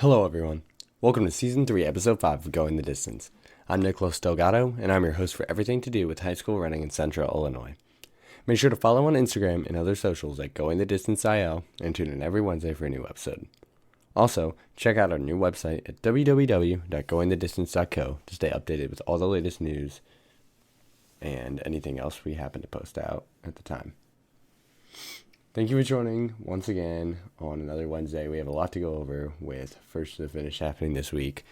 Hello, everyone. Welcome to Season 3, Episode 5 of Going the Distance. I'm Nicholas Delgado, and I'm your host for everything to do with high school running in Central Illinois. Make sure to follow on Instagram and other socials at Going the Distance IL, and tune in every Wednesday for a new episode. Also, check out our new website at www.goingthedistance.co to stay updated with all the latest news and anything else we happen to post out at the time. Thank you for joining once again on another Wednesday. We have a lot to go over with First to the Finish happening this week.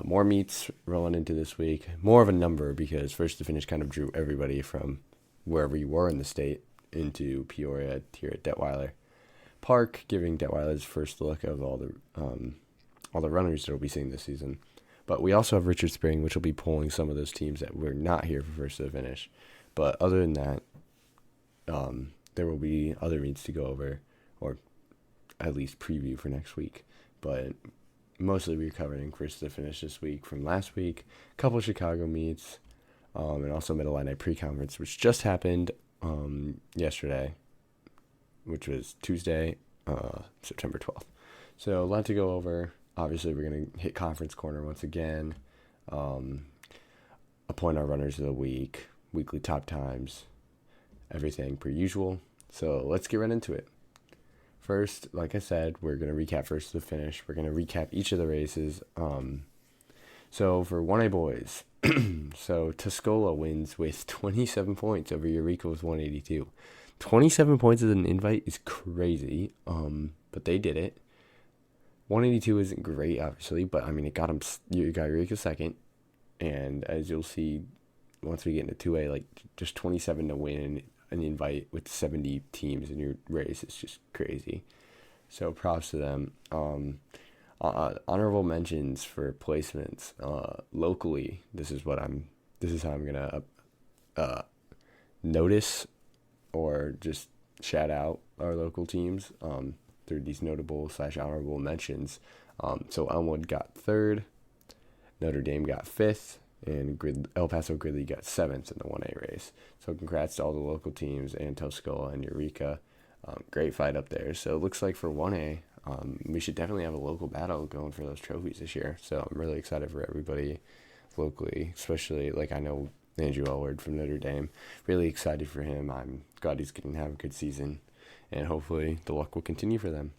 More meets rolling into this week. More of a number because First to Finish kind of drew everybody from wherever you were in the state into Peoria here at Detweiler Park, giving Detweiler's first look of all the runners that we'll be seeing this season. But we also have Richard Spring, which will be pulling some of those teams that were not here for First to the Finish. But other than that, there will be other meets to go over, or at least preview for next week. But mostly we're covering First to the Finish this week from last week, a couple of Chicago meets, and also Middle Illini pre-conference, which just happened yesterday, which was Tuesday, September 12th. So a lot to go over. Obviously, we're going to hit Conference Corner once again, appoint our runners of the week, weekly top times, everything per usual. So let's get right into it. First, like I said, we're going to recap First to the Finish. We're going to recap each of the races. So for 1A boys, so Tuscola wins with 27 points over Eureka with 182. 27 points as an invite is crazy, but they did it. 182 isn't great, obviously, but I mean, it got him. You got Eureka second, and as you'll see, once we get into 2A, like just 27 to win an invite with 70 teams in your race is just crazy. So props to them. Honorable mentions for placements locally. This is how I'm gonna notice or just shout out our local teams through these notable / honorable mentions. So Elmwood got 3rd, Notre Dame got 5th, and El Paso Gridley got 7th in the 1A race. So congrats to all the local teams and Tuscola and Eureka. Great fight up there. So it looks like for 1A, we should definitely have a local battle going for those trophies this year. So I'm really excited for everybody locally, especially like I know Andrew Elward from Notre Dame. Really excited for him. I'm glad he's going to have a good season, and hopefully the luck will continue for them.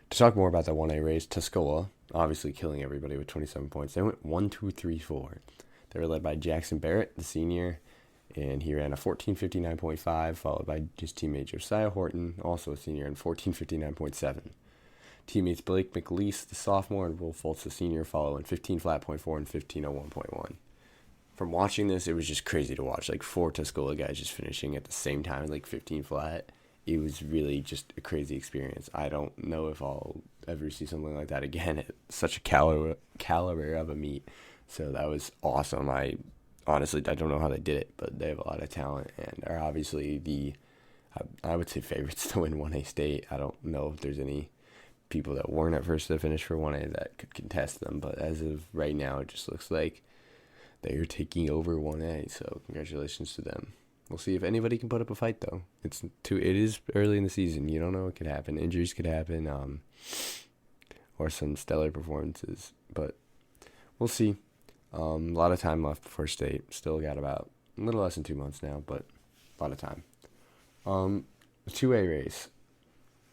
To talk more about the 1A race, Tuscola, obviously killing everybody with 27 points. They went 1, 2, 3, 4. They were led by Jackson Barrett, the senior, and he ran a 14:59.5, followed by his teammate Josiah Horton, also a senior, in 14:59.7. Teammates Blake McLeese, the sophomore, and Will Fultz, the senior, follow in 15:flat.4 and 15:01.1. From watching this, it was just crazy to watch. Like 4 Tuscola guys just finishing at the same time, like 15 flat. It was really just a crazy experience. I don't know if I'll ever see something like that again at such a caliber of a meet. So that was awesome. I don't know how they did it, but they have a lot of talent and are obviously I would say favorites to win 1A state. I don't know if there's any people that weren't at First to the Finish for 1A that could contest them, but as of right now, it just looks like they are taking over 1A. So congratulations to them. We'll see if anybody can put up a fight, though. It is early in the season. You don't know what could happen. Injuries could happen, or some stellar performances. But we'll see. A lot of time left before state. Still got about a little less than 2 months now, but a lot of time. The 2A race,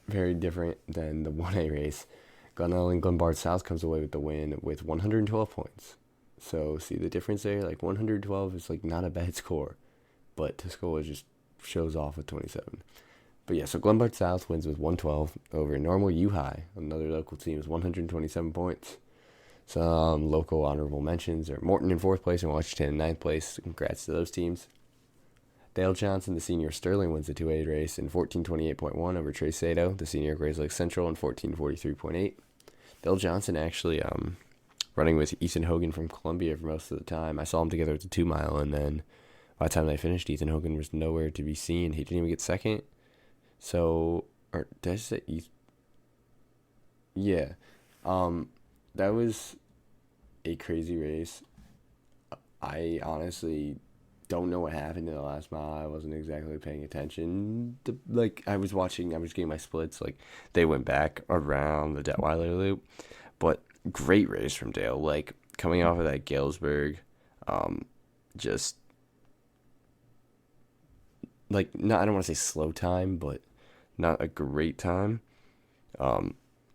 very different than the 1A race. Glenelg and Glenbard South comes away with the win with 112 points. So see the difference there? Like 112 is like not a bad score. But Tuscola just shows off with 27. But yeah, so Glenbard South wins with 112 over Normal U High. Another local team with 127 points. Some local honorable mentions are Morton in 4th place and Washington in 9th place. Congrats to those teams. Dale Johnson, the senior Sterling, wins the 2A race in 14:28.1 over Trey Sato, the senior Grays Lake Central, in 14:43.8. Dale Johnson actually running with Ethan Hogan from Columbia for most of the time. I saw him together at the 2 mile, and then by the time they finished, Ethan Hogan was nowhere to be seen. He didn't even get second. So, or did I say Ethan? Yeah. That was a crazy race. I honestly don't know what happened in the last mile. I wasn't exactly paying attention. I was getting my splits. Like, they went back around the Detweiler loop, but great race from Dale. Like, coming off of that Galesburg, just like, not, I don't want to say slow time, but not a great time.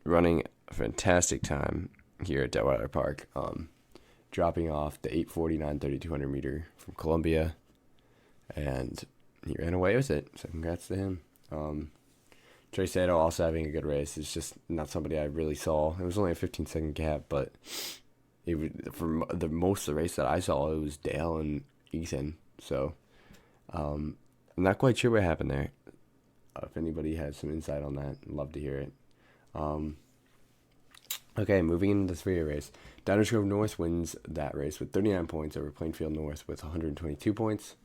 Running a fantastic time here at Detweiler Park. Dropping off the 8:49 3,200 meter from Columbia, and he ran away with it. So congrats to him. Trey Sato also having a good race. It's just not somebody I really saw. It was only a 15-second gap, but it was, for the most of the race that I saw, it was Dale and Ethan. So I'm not quite sure what happened there. If anybody has some insight on that, I'd love to hear it. Okay, moving into the 3A race. Downers Grove North wins that race with 39 points over Plainfield North with 122 points.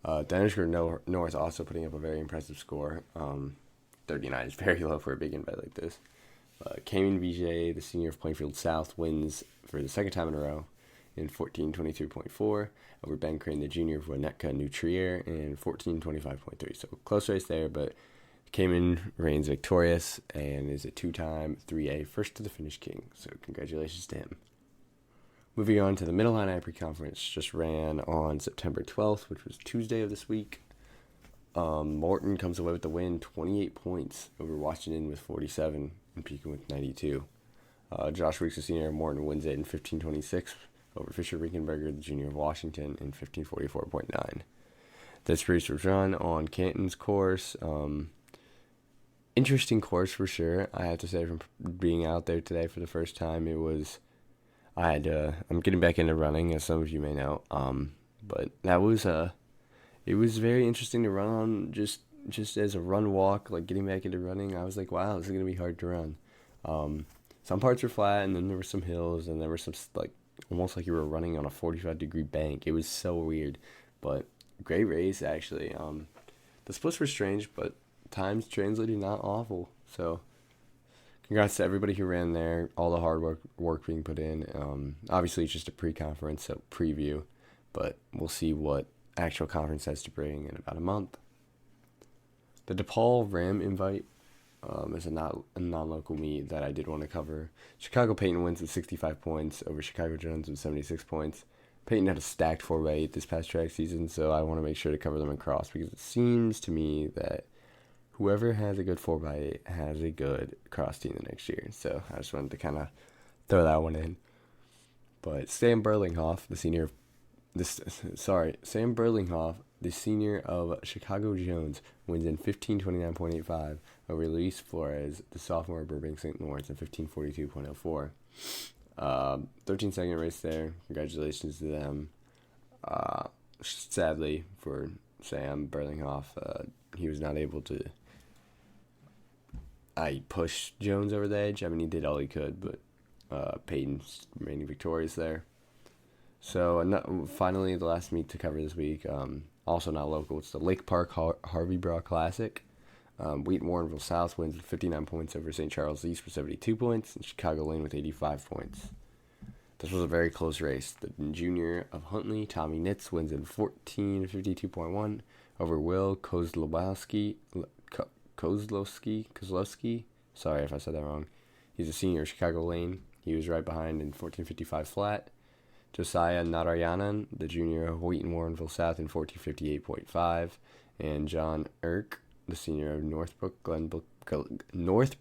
Downers Grove North also putting up a very impressive score. 39 is very low for a big invite like this. Cayman Vijay, the senior of Plainfield South, wins for the second time in a row in 14:23.4 over Ben Crane, the junior of Winnetka New Trier, in 14:25.3. So close race there, but Cayman reigns victorious and is a two-time 3A first to the finish king. So congratulations to him. Moving on to the Middle Illini Pre-Conference, just ran on September 12th, which was Tuesday of this week. Morton comes away with the win, 28 points over Washington with 47 and Pekin with 92. Josh Weeks, the senior of Morton, wins it in 15:26 over Fisher Rickenberger, the junior of Washington, in 15:44.9. This race was run on Canton's course. Interesting course for sure. I have to say, from being out there today for the first time, I'm getting back into running, as some of you may know. But it was very interesting to run on, just as a run walk, like getting back into running. I was like, wow, this is gonna be hard to run. Some parts were flat, and then there were some hills, and there were some, like, almost like you were running on a 45-degree bank. It was so weird, but great race actually. The splits were strange, but times translated not awful. So congrats to everybody who ran there, all the hard work being put in. Obviously it's just a pre-conference, so preview, but we'll see what actual conference has to bring in about a month. The DePaul Ram invite is a non-local meet that I did want to cover. Chicago Peyton wins with 65 points over Chicago Jones with 76 points. Peyton had a stacked 4x8 this past track season, so I want to make sure to cover them in cross, because it seems to me that whoever has a good 4x8 has a good cross team the next year. So I just wanted to kind of throw that one in. But Sam Berlinghoff, the senior of Chicago Jones, wins in 15:29.85 over Luis Flores, the sophomore of Burbank St. Lawrence, in 15:42.04. 13-second race there. Congratulations to them. Sadly for Sam Berlinghoff, he was not able to push Jones over the edge. I mean, he did all he could, but Peyton's remaining victorious there. So finally, the last meet to cover this week, also not local, it's the Lake Park Harvey Braw Classic. Wheaton Warrenville South wins with 59 points over St. Charles East with 72 points, and Chicago Lane with 85 points. This was a very close race. The junior of Huntley, Tommy Nitz, wins in 14:52.1 over Will Kozlowski. Sorry if I said that wrong. He's a senior of Chicago Lane. He was right behind in 14:55 flat. Josiah Narayanan, the junior of Wheaton Warrenville South, in 14:58.5, and John Irk, the senior of Northbrook Glenbrook North,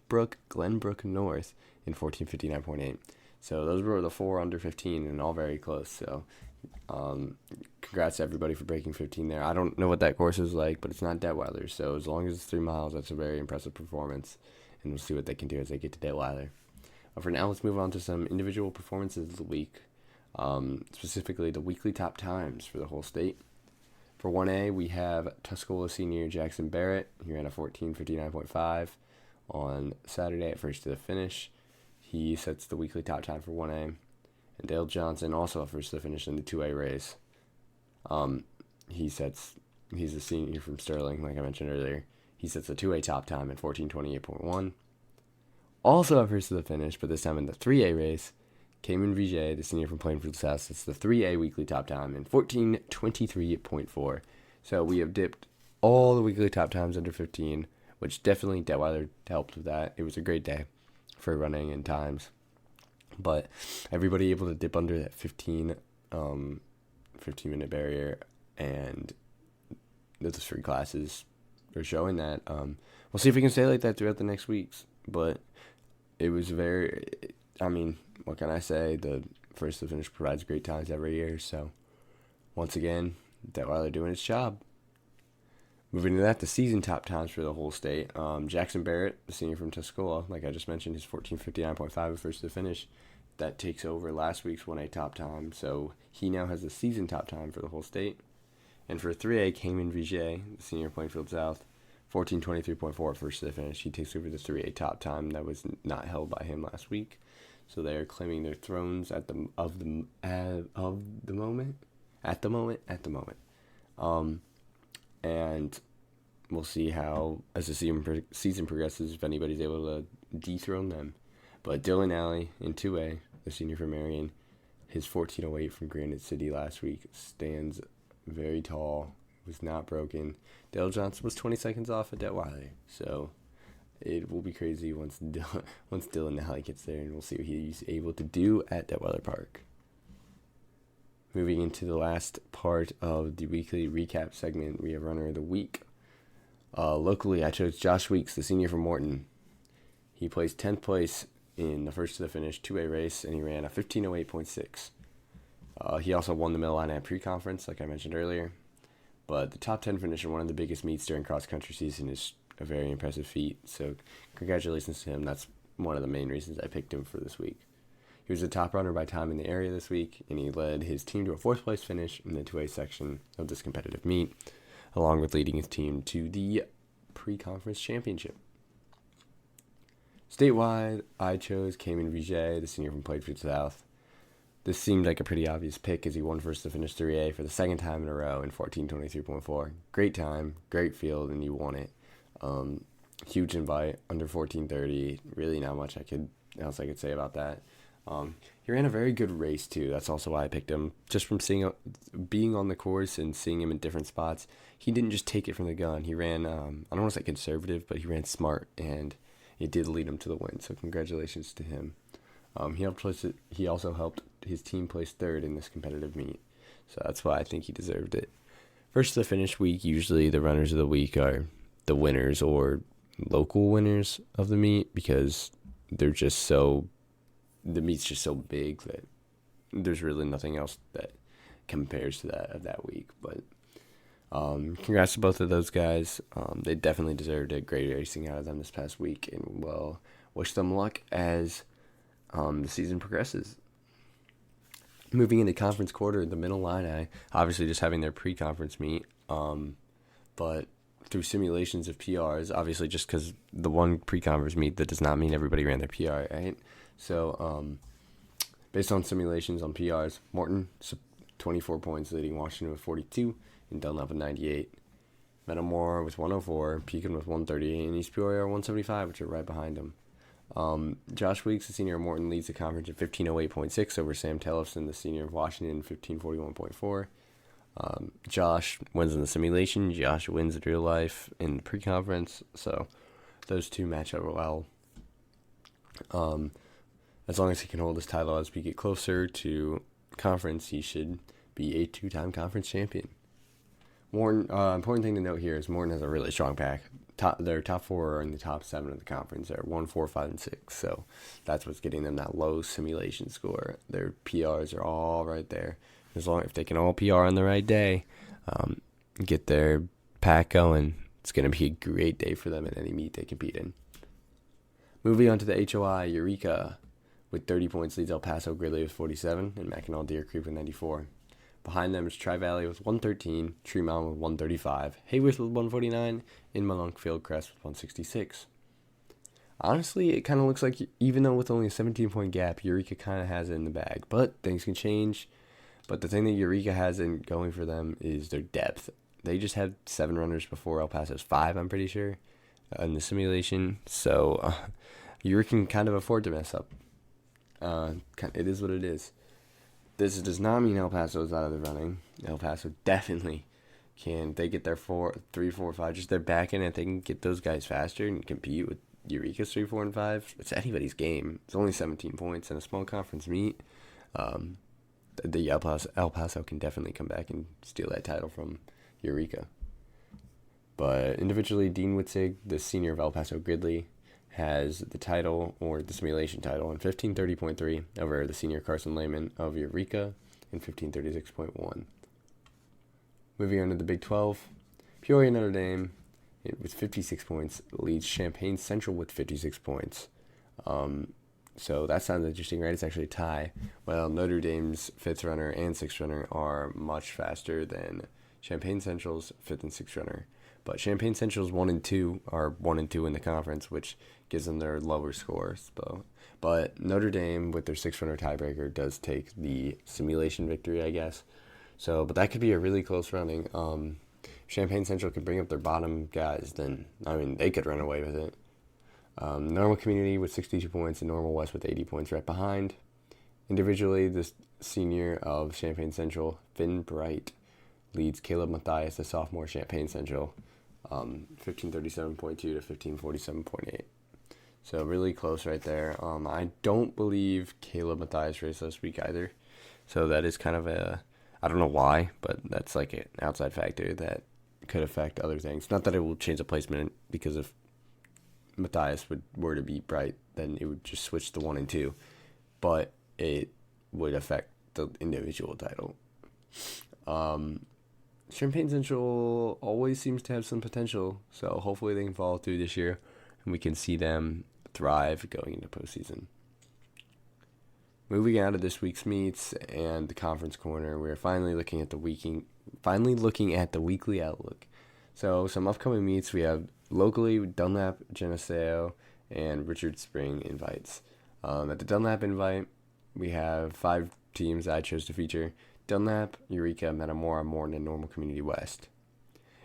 in 14:59.8. So those were the four under 15, and all very close. So congrats to everybody for breaking 15 there. I don't know what that course is like, but it's not Detweiler. So as long as it's 3 miles, that's a very impressive performance, and we'll see what they can do as they get to Detweiler. For now, let's move on to some individual performances of the week. Specifically the weekly top times for the whole state. For 1A, we have Tuscola senior Jackson Barrett. He ran a 14:59.5 on Saturday at first to the finish. He sets the weekly top time for 1A. And Dale Johnson also at first to the finish in the 2A race. He's a senior from Sterling, like I mentioned earlier. He sets the 2A top time at 14:28.1. Also at first to the finish, but this time in the 3A race, Cayman Vijay, the senior from Plainfield South, it's the 3A weekly top time in 14:23.4. So we have dipped all the weekly top times under 15, which definitely Detweiler helped with that. It was a great day for running and times. But everybody able to dip under that 15-minute barrier, and those 3 classes are showing that. We'll see if we can stay like that throughout the next weeks. But it was what can I say? The first to finish provides great times every year. So once again, Detweiler doing its job. Moving to that, the season top times for the whole state. Jackson Barrett, the senior from Tuscola, like I just mentioned, his 14:59.5 first to finish. That takes over last week's 1A top time, so he now has the season top time for the whole state. And for 3A, Cayman Vijay, the senior Plainfield South, 14:23.4 first to finish. He takes over the 3A top time that was not held by him last week. So they are claiming their thrones at the moment. And we'll see how, as the season progresses, if anybody's able to dethrone them. But Dylan Alley in 2A, the senior from Marion, his 14:08 from Granite City last week stands very tall, was not broken. Dale Johnson was 20 seconds off at Detweiler, so it will be crazy once Dylan Alley gets there, and we'll see what he's able to do at Detweiler Park. Moving into the last part of the weekly recap segment, we have runner of the week. Locally, I chose Josh Weeks, the senior from Morton. He placed 10th place in the first to the finish 2A race, and he ran a 15:08.6. He also won the Mid-Atlantic pre-conference, like I mentioned earlier. But the top 10 finish in one of the biggest meets during cross-country season is a very impressive feat. So congratulations to him. That's one of the main reasons I picked him for this week. He was the top runner by time in the area this week, and he led his team to a 4th place finish in the 2A section of this competitive meet, along with leading his team to the pre-conference championship. Statewide, I chose Cayman Vijay, the senior from Plainfield South. This seemed like a pretty obvious pick as he won first to finish 3A for the second time in a row in 14:23.4. Great time, great field, and you won it. Huge invite, under 14:30. Really not much else I could say about that. He ran a very good race too. That's also why I picked him. Just from being on the course and seeing him in different spots, he didn't just take it from the gun. He ran, I don't want to say conservative, but he ran smart, and it did lead him to the win. So congratulations to him. He also helped his team place 3rd in this competitive meet. So that's why I think he deserved it. First to the finish week, usually the runners of the week are the winners or local winners of the meet, because the meet's just so big that there's really nothing else that compares to that of that week. But congrats to both of those guys. They definitely deserved it. Great racing out of them this past week, and we'll wish them luck as the season progresses. Moving into conference quarter, the Middle Illini obviously just having their pre-conference meet, but through simulations of PRs, obviously just because the one pre-conference meet, that does not mean everybody ran their PR, right? So based on simulations on PRs, Morton 24 points, leading Washington with 42, and Dunlap with 98. Metamora with 104, Pekin with 130, and East Peoria 175, which are right behind them. Josh Weeks, the senior of Morton, leads the conference at 15:08.6 over Sam Tellefson, the senior of Washington, 15:41.4. Josh wins in the simulation. Josh wins in real life in the pre-conference. So those two match up well. As long as he can hold his title as we get closer to conference, he should be a 2-time conference champion. Morton, important thing to note here is Morton has a really strong pack. Their top 4 are in the top 7 of the conference. They're 1, 4, 5, and 6. So that's what's getting them that low simulation score. Their PRs are all right there. If they can all PR on the right day, get their pack going, it's going to be a great day for them in any meet they compete in. Moving on to the HOI, Eureka with 30 points leads El Paso Gridley with 47, and Mackinac Deer Creek with 94. Behind them is Tri-Valley with 113, Tree Mountain with 135, Hayworth with 149, and Malunk Fieldcrest with 166. Honestly, it kind of looks like, even though with only a 17-point gap, Eureka kind of has it in the bag. But things can change. But the thing that Eureka has in going for them is their depth. They just had 7 runners before El Paso's 5, I'm pretty sure, in the simulation. So Eureka can kind of afford to mess up. It is what it is. This does not mean El Paso is out of the running. El Paso definitely can. They get their 3, 4, 5, just their back end, and they can get those guys faster and compete with Eureka's 3, 4, and 5. It's anybody's game. It's only 17 points in a small conference meet. The El Paso can definitely come back and steal that title from Eureka. But individually, Dean Witzig, the senior of El Paso Gridley, has the title, or the simulation title, in 15:30.3 over the senior Carson Lehman of Eureka in 15:36.1. Moving on to the Big 12, Peoria Notre Dame with 56 points leads Champaign Central with 56 points. So that sounds interesting, right? It's actually a tie. Well, Notre Dame's fifth runner and sixth runner are much faster than Champaign Central's fifth and sixth runner. But Champaign Central's 1 and 2 are 1 and 2 in the conference, which gives them their lower scores. But Notre Dame, with their sixth runner tiebreaker, does take the simulation victory, I guess. So, but that could be a really close running. Champaign Central could bring up their bottom guys, then they could run away with it. Normal Community with 62 points and Normal West with 80 points right behind. Individually, the senior of Champaign Central, Finn Bright, leads Caleb Mathias, the sophomore Champaign Central, 15:37.2 to 15:47.8. So really close right there. I don't believe Caleb Mathias raced last week either. So that is kind of I don't know why, but that's like an outside factor that could affect other things. Not that it will change the placement, because if Mathias were to beat Bright, then it would just switch to 1 and 2. But it would affect the individual title. Champaign Central always seems to have some potential, so hopefully they can follow through this year, and we can see them thrive going into postseason. Moving on to this week's meets and the conference corner, we're finally looking at the weekly outlook. So some upcoming meets we have locally: Dunlap, Geneseo, and Richard Spring invites. At the Dunlap invite, we have 5 teams I chose to feature: Dunlap, Eureka, Metamora, Morton, and Normal Community West.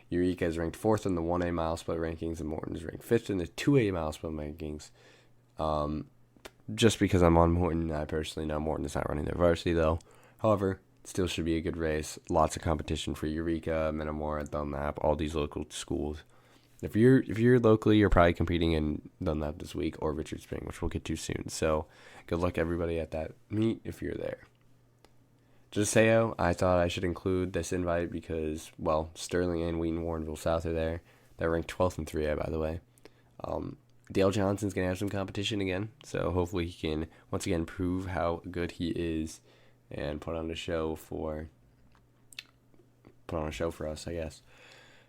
Eureka is ranked 4th in the 1A mile split rankings, and Morton is ranked 5th in the 2A mile split rankings. Just because I'm on Morton, I personally know Morton is not running their varsity, though. However, it still should be a good race. Lots of competition for Eureka, Metamora, Dunlap, all these local schools. If you're locally, you're probably competing in Dunlap this week, or Richard Spring, which we'll get to soon. So good luck everybody at that meet if you're there. Geneseo, I thought I should include this invite because, well, Sterling and Wheaton Warrenville South are there. They're ranked 12th in 3A, by the way. Dale Johnson's going to have some competition again, so hopefully he can once again prove how good he is and put on a show for us, I guess,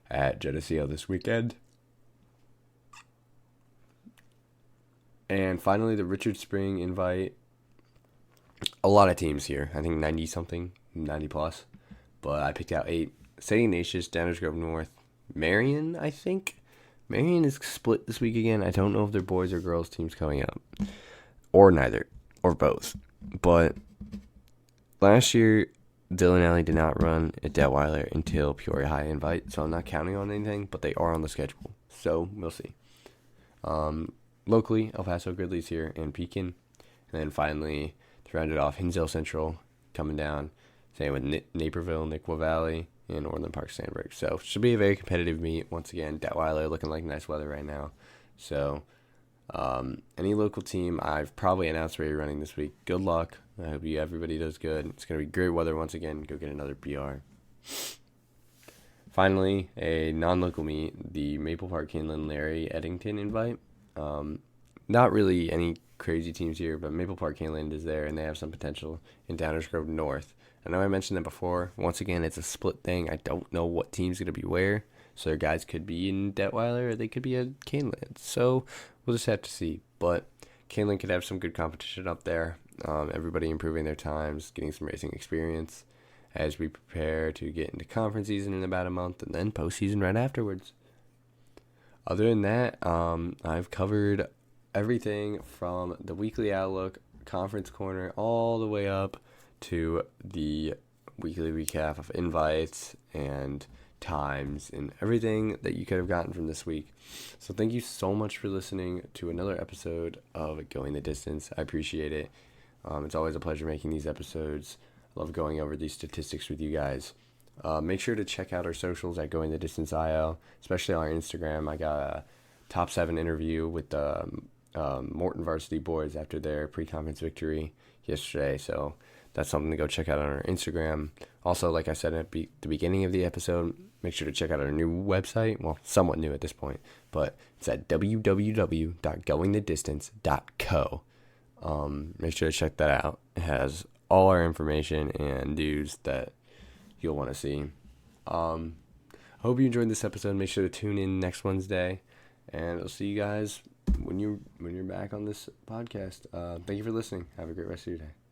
at Geneseo this weekend. And finally, the Richard Spring invite. A lot of teams here. I think 90 plus. But I picked out 8. St. Ignatius, Downers Grove North, Marion, I think. Marion is split this week again. I don't know if they're boys or girls teams coming up. Or neither. Or both. But last year, Dylan Alley did not run at Detweiler until Peoria High invite. So I'm not counting on anything. But they are on the schedule. So we'll see. Locally, El Paso Gridley's here and Pekin. And then finally, to round it off, Hinsdale Central coming down. Same with Naperville, Niqua Valley, and Orland Park Sandburg. So should be a very competitive meet. Once again, Detweiler looking like nice weather right now. So any local team, I've probably announced where you're running this week. Good luck. I hope everybody does good. It's going to be great weather once again. Go get another PR. Finally, a non-local meet, the Maple Park Kinlan Larry Eddington invite. Not really any crazy teams here, but Maple Park Kinlan is there, and they have some potential in Downers Grove North. I know I mentioned that before. Once again, it's a split thing. I don't know what team's going to be where. So their guys could be in Detweiler or they could be at Caneland. So we'll just have to see. But Caneland could have some good competition up there. Everybody improving their times, getting some racing experience as we prepare to get into conference season in about a month and then postseason right afterwards. Other than that, I've covered everything from the weekly outlook, conference corner, all the way up to the weekly recap of invites and times and everything that you could have gotten from this week. So thank you so much for listening to another episode of Going the Distance. I appreciate it. It's always a pleasure making these episodes. I love going over these statistics with you guys. Make sure to check out our socials at Going the Distance IO, especially on our Instagram. I got a top 7 interview with the Morton varsity boys after their pre-conference victory yesterday, so that's something to go check out on our Instagram. Also, like I said at the beginning of the episode, make sure to check out our new website. Well, somewhat new at this point, but it's at www.goingthedistance.co. Make sure to check that out. It has all our information and news that you'll want to see. I hope you enjoyed this episode. Make sure to tune in next Wednesday, and I'll see you guys when you're back on this podcast. Thank you for listening. Have a great rest of your day.